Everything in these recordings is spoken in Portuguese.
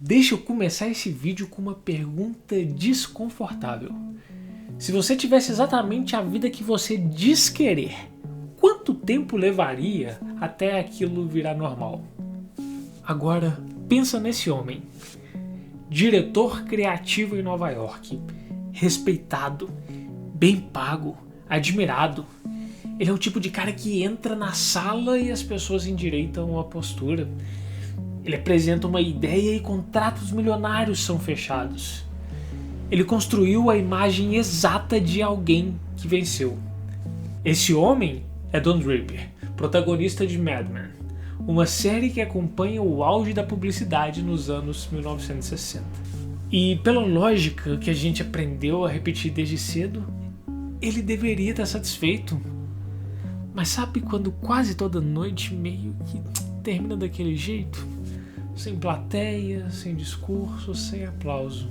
Deixa eu começar esse vídeo com uma pergunta desconfortável. Se você tivesse exatamente a vida que você diz querer, quanto tempo levaria até aquilo virar normal? Agora, pensa nesse homem. Diretor criativo em Nova York. Respeitado, bem pago, admirado. Ele é o tipo de cara que entra na sala e as pessoas endireitam a postura. Ele apresenta uma ideia e contratos milionários são fechados. Ele construiu a imagem exata de alguém que venceu. Esse homem é Don Draper, protagonista de Mad Men, uma série que acompanha o auge da publicidade nos anos 1960. E pela lógica que a gente aprendeu a repetir desde cedo, ele deveria estar satisfeito. Mas sabe quando quase toda noite meio que termina daquele jeito? Sem plateia, sem discurso, sem aplauso.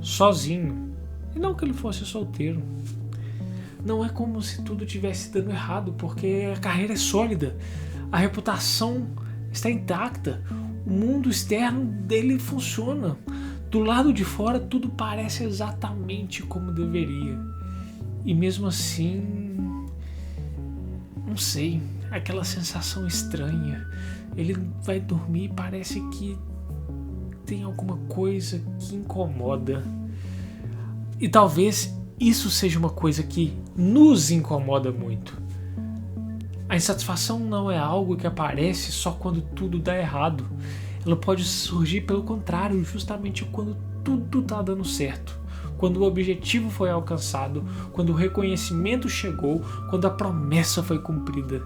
Sozinho. E não que ele fosse solteiro. Não é como se tudo tivesse dando errado, porque a carreira é sólida. A reputação está intacta. O mundo externo dele funciona. Do lado de fora tudo parece exatamente como deveria. E mesmo assim... não sei, aquela sensação estranha. Ele vai dormir e parece que tem alguma coisa que incomoda. E talvez isso seja uma coisa que nos incomoda muito. A insatisfação não é algo que aparece só quando tudo dá errado. Ela pode surgir pelo contrário, justamente quando tudo está dando certo. Quando o objetivo foi alcançado, quando o reconhecimento chegou, quando a promessa foi cumprida.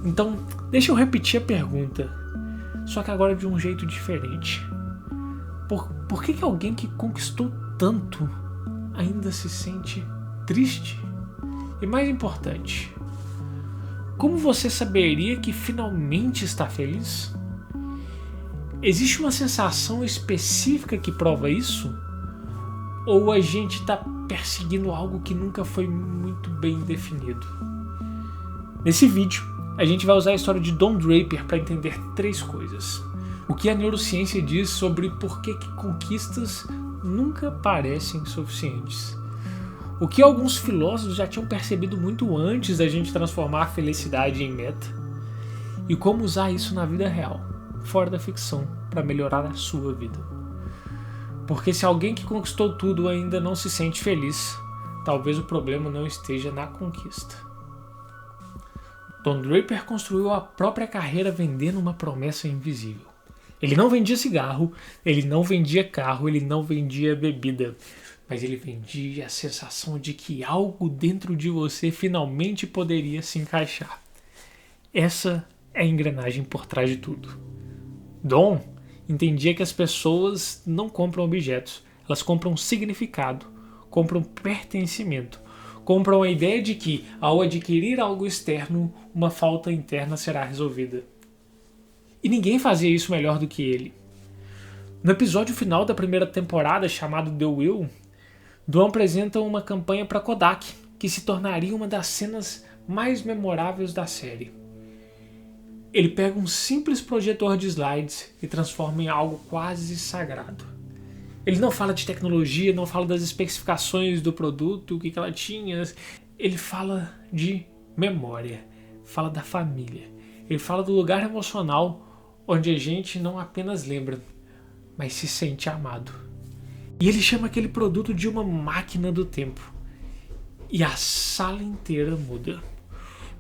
Então, deixa eu repetir a pergunta, só que agora de um jeito diferente. Por que alguém que conquistou tanto ainda se sente triste? E mais importante, como você saberia que finalmente está feliz? Existe uma sensação específica que prova isso? Ou a gente está perseguindo algo que nunca foi muito bem definido? Nesse vídeo, a gente vai usar a história de Don Draper para entender 3 coisas. O que a neurociência diz sobre por que conquistas nunca parecem suficientes. O que alguns filósofos já tinham percebido muito antes da gente transformar a felicidade em meta. E como usar isso na vida real, fora da ficção, para melhorar a sua vida. Porque se alguém que conquistou tudo ainda não se sente feliz, talvez o problema não esteja na conquista. Don Draper construiu a própria carreira vendendo uma promessa invisível. Ele não vendia cigarro, ele não vendia carro, ele não vendia bebida, mas ele vendia a sensação de que algo dentro de você finalmente poderia se encaixar. Essa é a engrenagem por trás de tudo. Don entendia que as pessoas não compram objetos, elas compram significado, compram pertencimento, compram a ideia de que, ao adquirir algo externo, uma falta interna será resolvida. E ninguém fazia isso melhor do que ele. No episódio final da primeira temporada, chamado The Will, Don apresenta uma campanha para Kodak, que se tornaria uma das cenas mais memoráveis da série. Ele pega um simples projetor de slides e transforma em algo quase sagrado. Ele não fala de tecnologia, não fala das especificações do produto, o que ela tinha. Ele fala de memória, fala da família. Ele fala do lugar emocional onde a gente não apenas lembra, mas se sente amado. E ele chama aquele produto de uma máquina do tempo. E a sala inteira muda.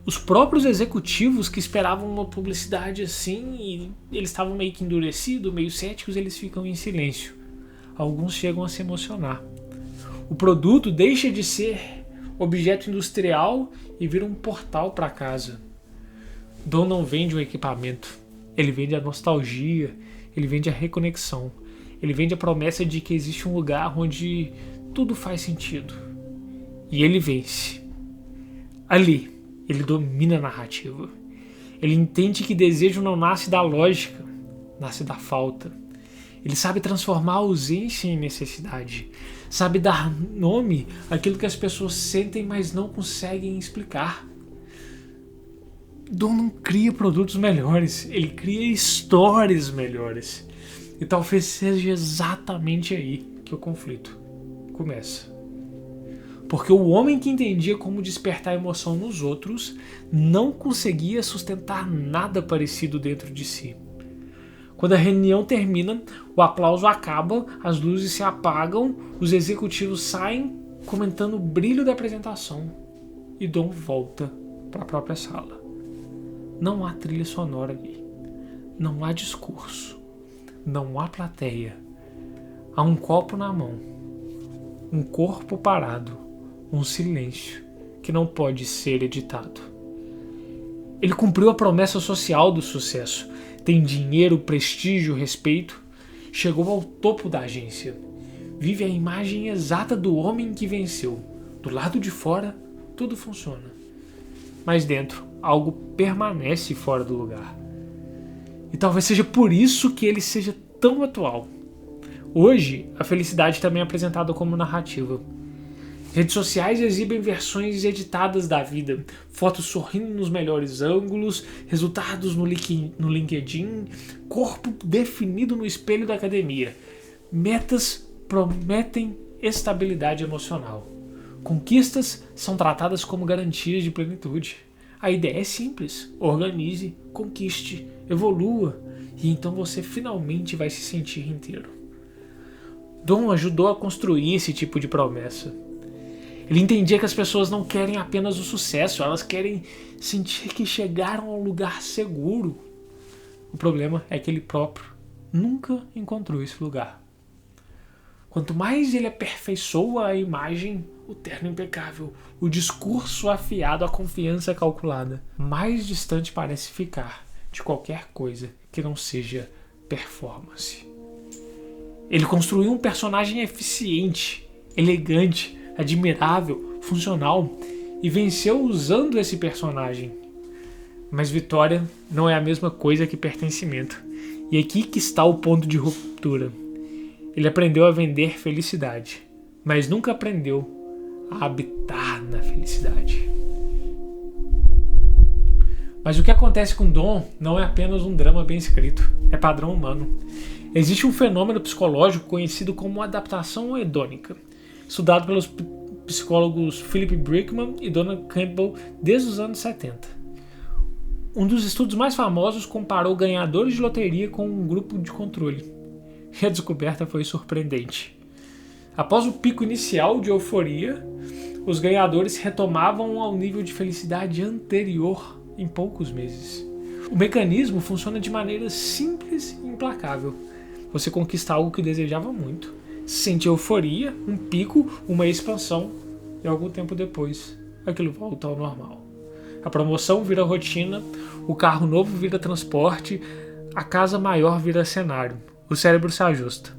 Os próprios executivos que esperavam uma publicidade assim, e eles estavam meio que endurecidos, meio céticos, eles ficam em silêncio. Alguns chegam a se emocionar. O produto deixa de ser objeto industrial e vira um portal para casa. Don não vende um equipamento, ele vende a nostalgia, ele vende a reconexão, ele vende a promessa de que existe um lugar onde tudo faz sentido. E ele vence. Ali, ele domina a narrativa. Ele entende que desejo não nasce da lógica, nasce da falta. Ele sabe transformar a ausência em necessidade. Sabe dar nome àquilo que as pessoas sentem, mas não conseguem explicar. Don não cria produtos melhores, ele cria histórias melhores. E talvez seja exatamente aí que o conflito começa. Porque o homem que entendia como despertar emoção nos outros não conseguia sustentar nada parecido dentro de si. Quando a reunião termina, o aplauso acaba, as luzes se apagam, os executivos saem comentando o brilho da apresentação e Dom volta para a própria sala. Não há trilha sonora ali, não há discurso, não há plateia. Há um copo na mão, um corpo parado, um silêncio que não pode ser editado. Ele cumpriu a promessa social do sucesso. Tem dinheiro, prestígio, respeito. Chegou ao topo da agência. Vive a imagem exata do homem que venceu. Do lado de fora, tudo funciona. Mas dentro, algo permanece fora do lugar. E talvez seja por isso que ele seja tão atual. Hoje, a felicidade também é apresentada como narrativa. Redes sociais exibem versões editadas da vida, fotos sorrindo nos melhores ângulos, resultados no LinkedIn, corpo definido no espelho da academia. Metas prometem estabilidade emocional. Conquistas são tratadas como garantias de plenitude. A ideia é simples: organize, conquiste, evolua, e então você finalmente vai se sentir inteiro. Dom ajudou a construir esse tipo de promessa. Ele entendia que as pessoas não querem apenas o sucesso, elas querem sentir que chegaram a um lugar seguro. O problema é que ele próprio nunca encontrou esse lugar. Quanto mais ele aperfeiçoa a imagem, o terno impecável, o discurso afiado, a confiança calculada, mais distante parece ficar de qualquer coisa que não seja performance. Ele construiu um personagem eficiente, elegante, admirável, funcional e venceu usando esse personagem. Mas vitória não é a mesma coisa que pertencimento. E aqui que está o ponto de ruptura. Ele aprendeu a vender felicidade, mas nunca aprendeu a habitar na felicidade. Mas o que acontece com Dom não é apenas um drama bem escrito, é padrão humano. Existe um fenômeno psicológico conhecido como adaptação hedônica, estudado pelos psicólogos Philip Brickman e Donna Campbell desde os anos 70. Um dos estudos mais famosos comparou ganhadores de loteria com um grupo de controle. E a descoberta foi surpreendente. Após o pico inicial de euforia, os ganhadores retomavam ao nível de felicidade anterior em poucos meses. O mecanismo funciona de maneira simples e implacável. Você conquista algo que desejava muito, sente euforia, um pico, uma expansão, e algum tempo depois, aquilo volta ao normal. A promoção vira rotina, o carro novo vira transporte, a casa maior vira cenário. O cérebro se ajusta.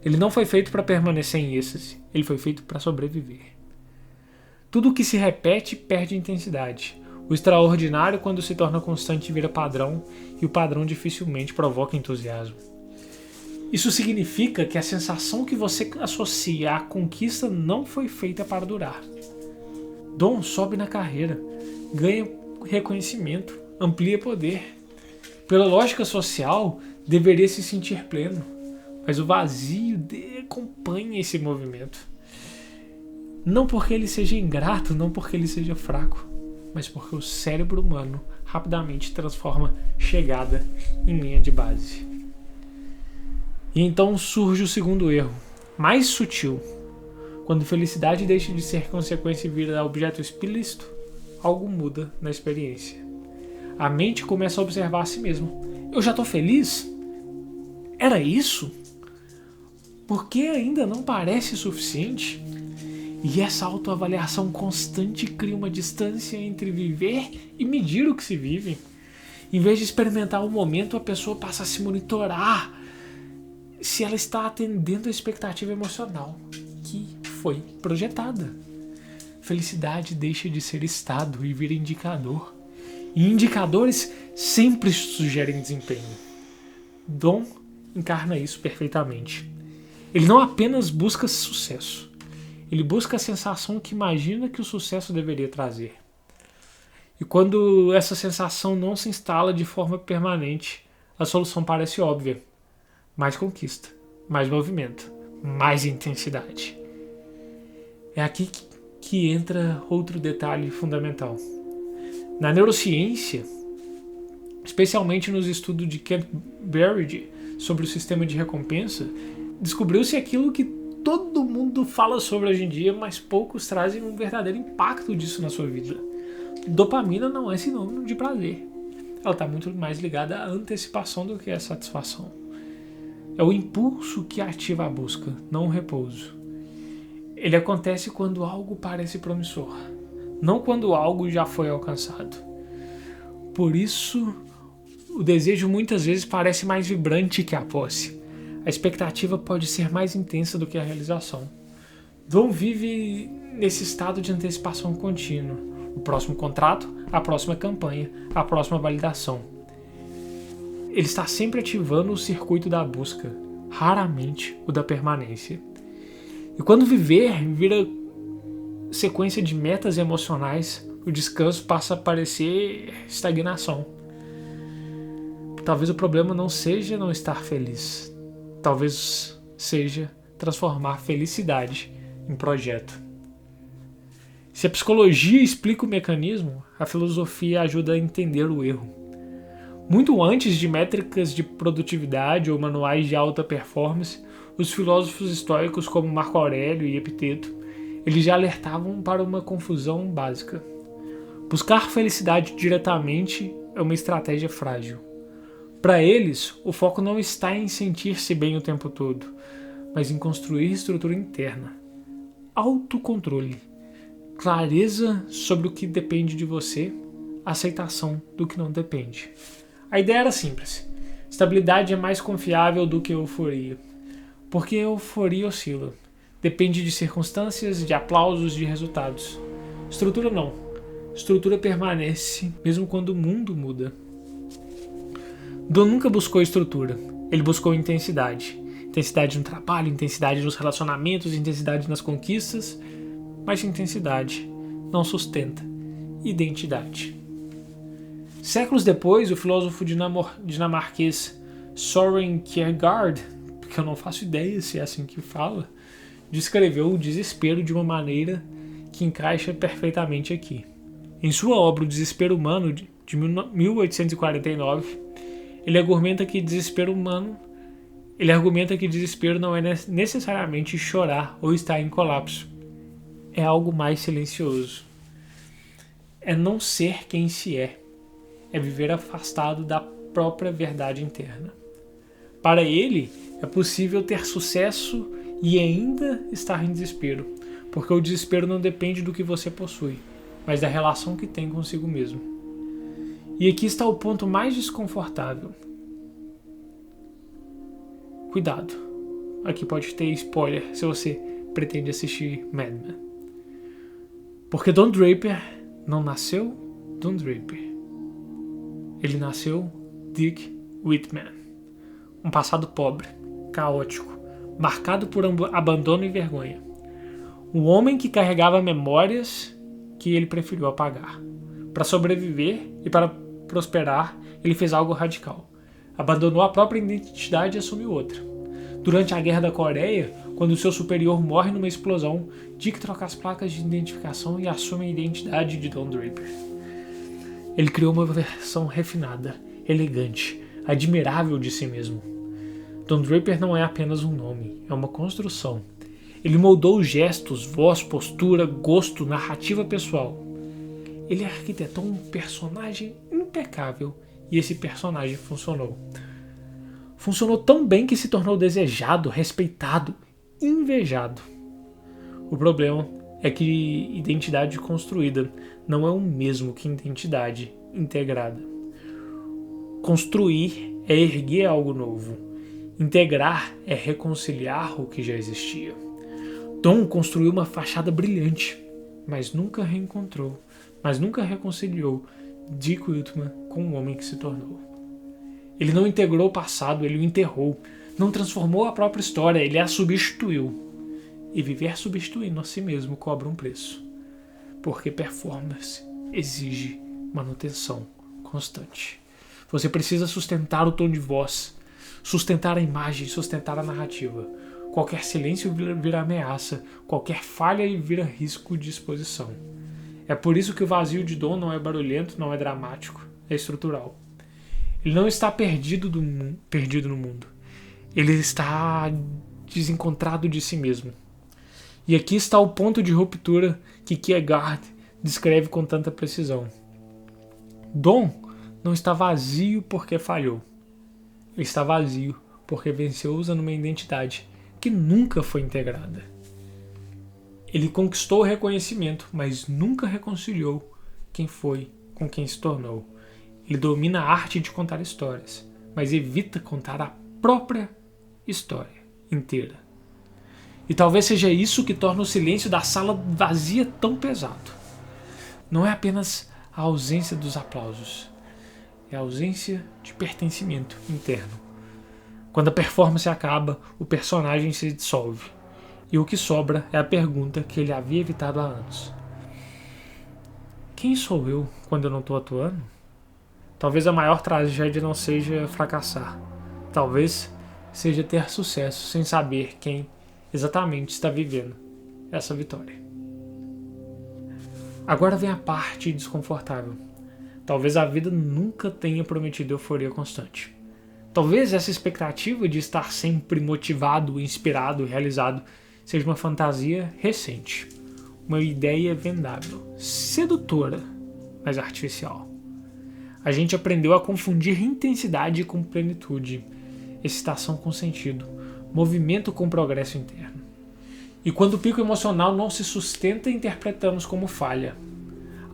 Ele não foi feito para permanecer em êxtase, ele foi feito para sobreviver. Tudo o que se repete perde intensidade. O extraordinário, quando se torna constante, vira padrão, e o padrão dificilmente provoca entusiasmo. Isso significa que a sensação que você associa à conquista não foi feita para durar. Dom sobe na carreira, ganha reconhecimento, amplia poder. Pela lógica social, deveria se sentir pleno, mas o vazio acompanha esse movimento. Não porque ele seja ingrato, não porque ele seja fraco, mas porque o cérebro humano rapidamente transforma chegada em linha de base. E então surge o segundo erro, mais sutil. Quando felicidade deixa de ser consequência e vira objeto explícito, algo muda na experiência. A mente começa a observar a si mesma. Eu já estou feliz? Era isso? Por que ainda não parece suficiente? E essa autoavaliação constante cria uma distância entre viver e medir o que se vive. Em vez de experimentar o momento, a pessoa passa a se monitorar se ela está atendendo a expectativa emocional que foi projetada. Felicidade deixa de ser estado e vira indicador. E indicadores sempre sugerem desempenho. Dom encarna isso perfeitamente. Ele não apenas busca sucesso, ele busca a sensação que imagina que o sucesso deveria trazer. E quando essa sensação não se instala de forma permanente, a solução parece óbvia. mais conquista, mais movimento, mais intensidade. É aqui que entra outro detalhe fundamental. Na neurociência, especialmente nos estudos de Kent Berridge sobre o sistema de recompensa, descobriu-se aquilo que todo mundo fala sobre hoje em dia, mas poucos trazem um verdadeiro impacto disso na sua vida. Dopamina não é sinônimo de prazer. Ela está muito mais ligada à antecipação do que à satisfação. É o impulso que ativa a busca, não o repouso. Ele acontece quando algo parece promissor, não quando algo já foi alcançado. Por isso, o desejo muitas vezes parece mais vibrante que a posse. A expectativa pode ser mais intensa do que a realização. Dom vive nesse estado de antecipação contínua. O próximo contrato, a próxima campanha, a próxima validação. Ele está sempre ativando o circuito da busca, raramente o da permanência. E quando viver vira sequência de metas emocionais, o descanso passa a parecer estagnação. Talvez o problema não seja não estar feliz. Talvez seja transformar felicidade em projeto. Se a psicologia explica o mecanismo, a filosofia ajuda a entender o erro. Muito antes de métricas de produtividade ou manuais de alta performance, os filósofos estoicos como Marco Aurélio e Epiteto, eles já alertavam para uma confusão básica. Buscar felicidade diretamente é uma estratégia frágil. Para eles, o foco não está em sentir-se bem o tempo todo, mas em construir estrutura interna, autocontrole, clareza sobre o que depende de você, aceitação do que não depende. A ideia era simples. Estabilidade é mais confiável do que euforia, porque a euforia oscila. Depende de circunstâncias, de aplausos, de resultados. Estrutura não. Estrutura permanece, mesmo quando o mundo muda. Dom nunca buscou estrutura. Ele buscou intensidade. Intensidade no trabalho, intensidade nos relacionamentos, intensidade nas conquistas. Mas intensidade não sustenta identidade. Séculos depois, o filósofo dinamarquês Søren Kierkegaard, que eu não faço ideia se é assim que fala, descreveu o desespero de uma maneira que encaixa perfeitamente aqui. Em sua obra O Desespero Humano, de 1849, ele argumenta que desespero não é necessariamente chorar ou estar em colapso. É algo mais silencioso. É não ser quem se é. É viver afastado da própria verdade interna. Para ele, é possível ter sucesso e ainda estar em desespero, porque o desespero não depende do que você possui, mas da relação que tem consigo mesmo. E aqui está o ponto mais desconfortável. Cuidado, aqui pode ter spoiler se você pretende assistir Mad Men. Porque Don Draper não nasceu Don Draper. Ele nasceu Dick Whitman. Um passado pobre, caótico, marcado por abandono e vergonha. Um homem que carregava memórias que ele preferiu apagar. Para sobreviver e para prosperar, ele fez algo radical. Abandonou a própria identidade e assumiu outra. Durante a Guerra da Coreia, quando seu superior morre numa explosão, Dick troca as placas de identificação e assume a identidade de Don Draper. Ele criou uma versão refinada, elegante, admirável de si mesmo. Don Draper não é apenas um nome, é uma construção. Ele moldou gestos, voz, postura, gosto, narrativa pessoal. Ele arquitetou um personagem impecável e esse personagem funcionou. Funcionou tão bem que se tornou desejado, respeitado, invejado. O problema é que identidade construída não é o mesmo que identidade integrada. Construir é erguer algo novo. Integrar é reconciliar o que já existia. Dom construiu uma fachada brilhante, mas nunca reconciliou Dick Whitman com o homem que se tornou. Ele não integrou o passado, ele o enterrou. Não transformou a própria história, ele a substituiu. E viver substituindo a si mesmo cobra um preço. Porque performance exige manutenção constante. Você precisa sustentar o tom de voz, sustentar a imagem, sustentar a narrativa. Qualquer silêncio vira ameaça, qualquer falha vira risco de exposição. É por isso que o vazio de Dom não é barulhento, não é dramático, é estrutural. Ele não está perdido no mundo. Ele está desencontrado de si mesmo. E aqui está o ponto de ruptura que Kierkegaard descreve com tanta precisão. Dom não está vazio porque falhou. Ele está vazio porque venceu usando uma identidade que nunca foi integrada. Ele conquistou o reconhecimento, mas nunca reconciliou quem foi com quem se tornou. Ele domina a arte de contar histórias, mas evita contar a própria história inteira. E talvez seja isso que torna o silêncio da sala vazia tão pesado. Não é apenas a ausência dos aplausos, é a ausência de pertencimento interno. Quando a performance acaba, o personagem se dissolve. E o que sobra é a pergunta que ele havia evitado há anos. Quem sou eu quando eu não estou atuando? Talvez a maior tragédia não seja fracassar. Talvez seja ter sucesso sem saber quem exatamente está vivendo essa vitória. Agora vem a parte desconfortável. Talvez a vida nunca tenha prometido euforia constante. Talvez essa expectativa de estar sempre motivado, inspirado, realizado seja uma fantasia recente. Uma ideia vendável, sedutora, mas artificial. A gente aprendeu a confundir intensidade com plenitude, excitação com sentido, movimento com progresso interno. E quando o pico emocional não se sustenta, interpretamos como falha.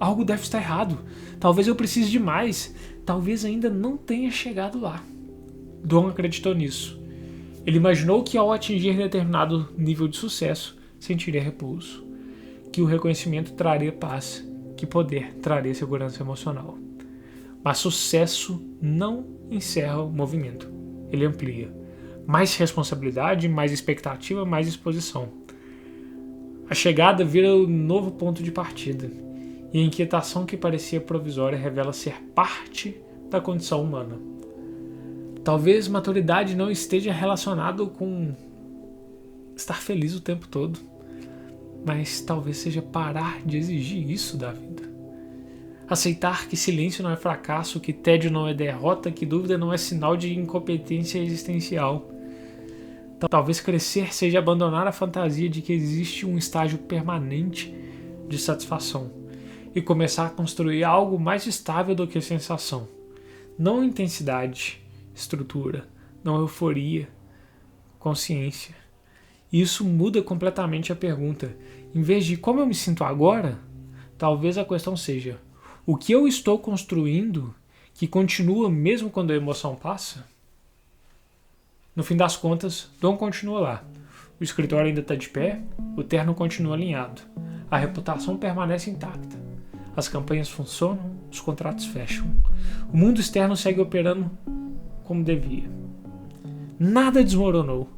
Algo deve estar errado. Talvez eu precise de mais. Talvez ainda não tenha chegado lá. Dom acreditou nisso. Ele imaginou que ao atingir determinado nível de sucesso, sentiria repouso. Que o reconhecimento traria paz. Que poder traria segurança emocional. Mas sucesso não encerra o movimento. Ele amplia. Mais responsabilidade, mais expectativa, mais exposição. A chegada vira o novo ponto de partida. E a inquietação que parecia provisória revela ser parte da condição humana. Talvez maturidade não esteja relacionado com estar feliz o tempo todo, mas talvez seja parar de exigir isso da vida. Aceitar que silêncio não é fracasso, que tédio não é derrota, que dúvida não é sinal de incompetência existencial. Talvez crescer seja abandonar a fantasia de que existe um estágio permanente de satisfação e começar a construir algo mais estável do que sensação. Não intensidade, estrutura, não euforia, consciência. E isso muda completamente a pergunta. Em vez de como eu me sinto agora, talvez a questão seja: o que eu estou construindo que continua mesmo quando a emoção passa? No fim das contas, Dom continua lá. O escritório ainda está de pé, o terno continua alinhado. A reputação permanece intacta. As campanhas funcionam, os contratos fecham. O mundo externo segue operando como devia. Nada desmoronou,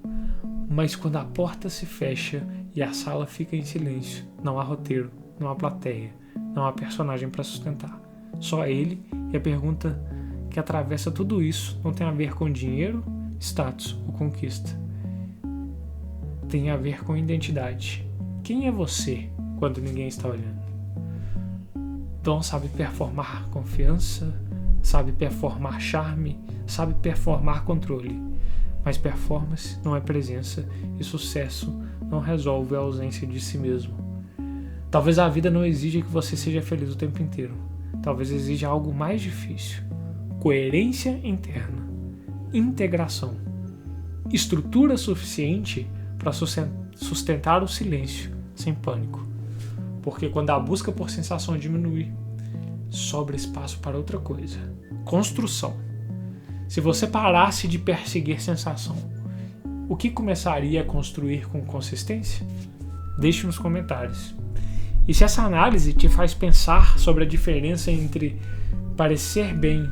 mas quando a porta se fecha e a sala fica em silêncio, não há roteiro, não há plateia, não há personagem para sustentar. Só ele, e a pergunta que atravessa tudo isso não tem a ver com dinheiro, status ou conquista. Tem a ver com identidade. Quem é você quando ninguém está olhando? Dom sabe performar confiança, sabe performar charme, sabe performar controle. Mas performance não é presença e sucesso não resolve a ausência de si mesmo. Talvez a vida não exija que você seja feliz o tempo inteiro. Talvez exija algo mais difícil. Coerência interna. Integração. Estrutura suficiente para sustentar o silêncio sem pânico. Porque quando a busca por sensação diminui, sobra espaço para outra coisa. Construção. Se você parasse de perseguir sensação, o que começaria a construir com consistência? Deixe nos comentários. E se essa análise te faz pensar sobre a diferença entre parecer bem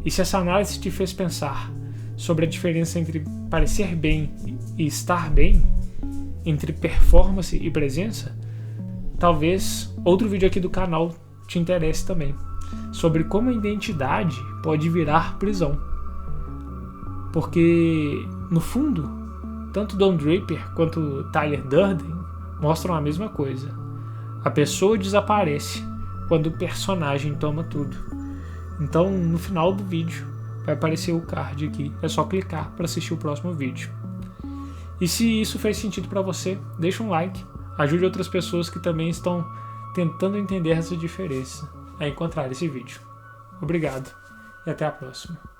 e se essa análise te fez pensar sobre a diferença entre parecer bem e estar bem, entre performance e presença, talvez outro vídeo aqui do canal te interesse também. sobre como a identidade pode virar prisão. Porque, no fundo, tanto Don Draper quanto Tyler Durden mostram a mesma coisa. A pessoa desaparece quando o personagem toma tudo. Então, no final do vídeo, vai aparecer o card aqui. É só clicar para assistir o próximo vídeo. E se isso fez sentido para você, deixa um like. Ajude outras pessoas que também estão tentando entender essa diferença a encontrar esse vídeo. Obrigado e até a próxima.